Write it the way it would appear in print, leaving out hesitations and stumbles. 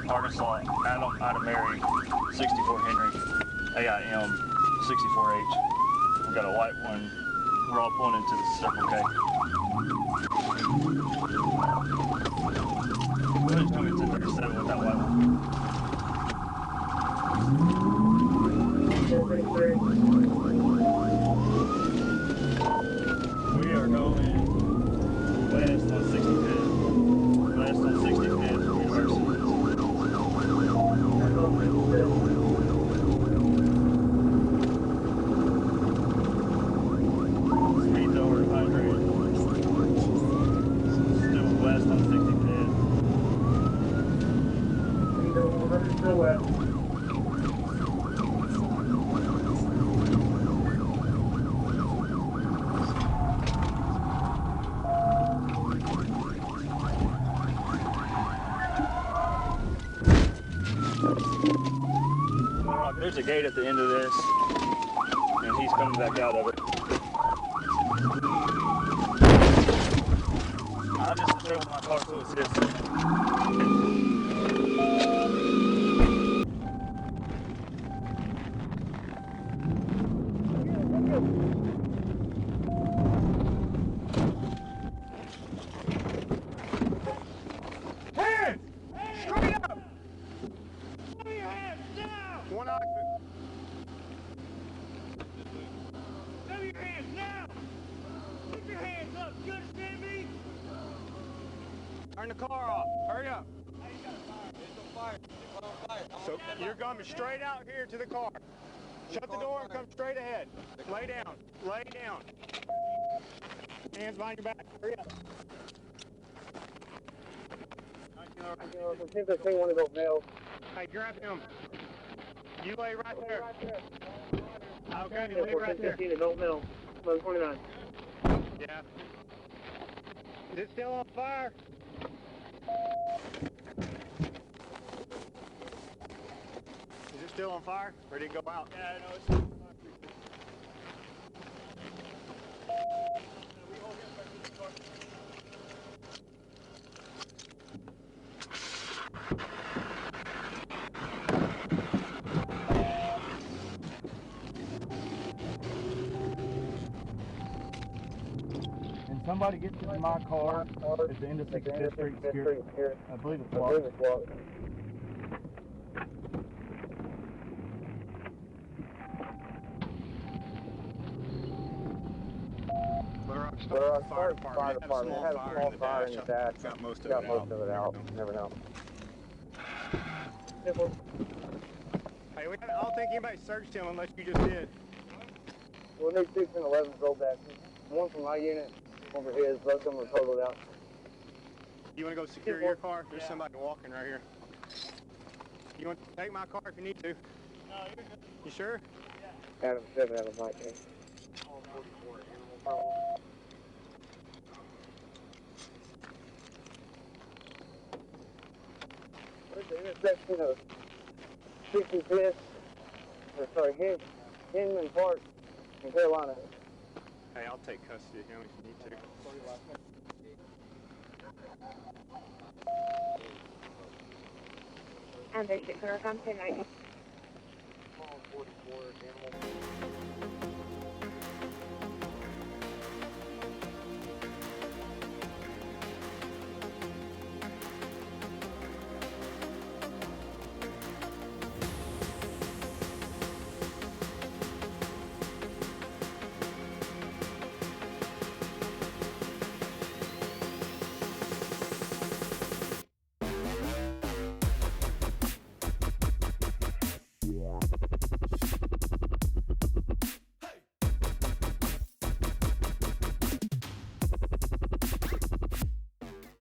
Arkansas, out of Mary, 64 Henry, AIM 64H. We've got a white one. We're all pulling into the Circle K. Go ahead and tell me it's in 37 with that white one. We are going west on 65th. West on 65th from University. Speed's over 100. Still west on 65th. Speed over 100, still west. There's a gate at the end of this, and he's coming back out of it. I'll just throw my car to assist. Hands! Straight up! Throw your hands down! One eye. Throw your hands now! Keep your hands up! You understand me? Turn the car off. Hurry up. Hey, you got a fire. There's no fire. There's no fire. So you're coming straight out here to the car. Shut the door and come straight ahead. Lay down. Lay down. Hands behind your back. Hurry up. I think this thing want to go male. Hey, grab him. You lay right there. Okay, you lay right there. Don't mill. 1129. Yeah. Is it still on fire? Is it still on fire? Or did it go out? Yeah, no, it's still on fire. Somebody gets into my car at the end of 65th Street Security. I believe it's locked. Fire department. It had a small fire in the dash. Got most of it out. Never know. Hey, I don't think anybody searched him unless you just did. We'll need 6 and 11 roll back. One from my unit, one for his. Both of them are totaled out. You want to go secure your car? There's somebody walking right here. You want to take my car if you need to? No, you're good. You sure? Yeah. Adam 7 out of my case. All 44 animal. Where's the intersection of 65th, or sorry, Hinman Park in Carolina? Hey, I'll take custody of him if you need to. And there's 6 clear, come tonight. 44 animal.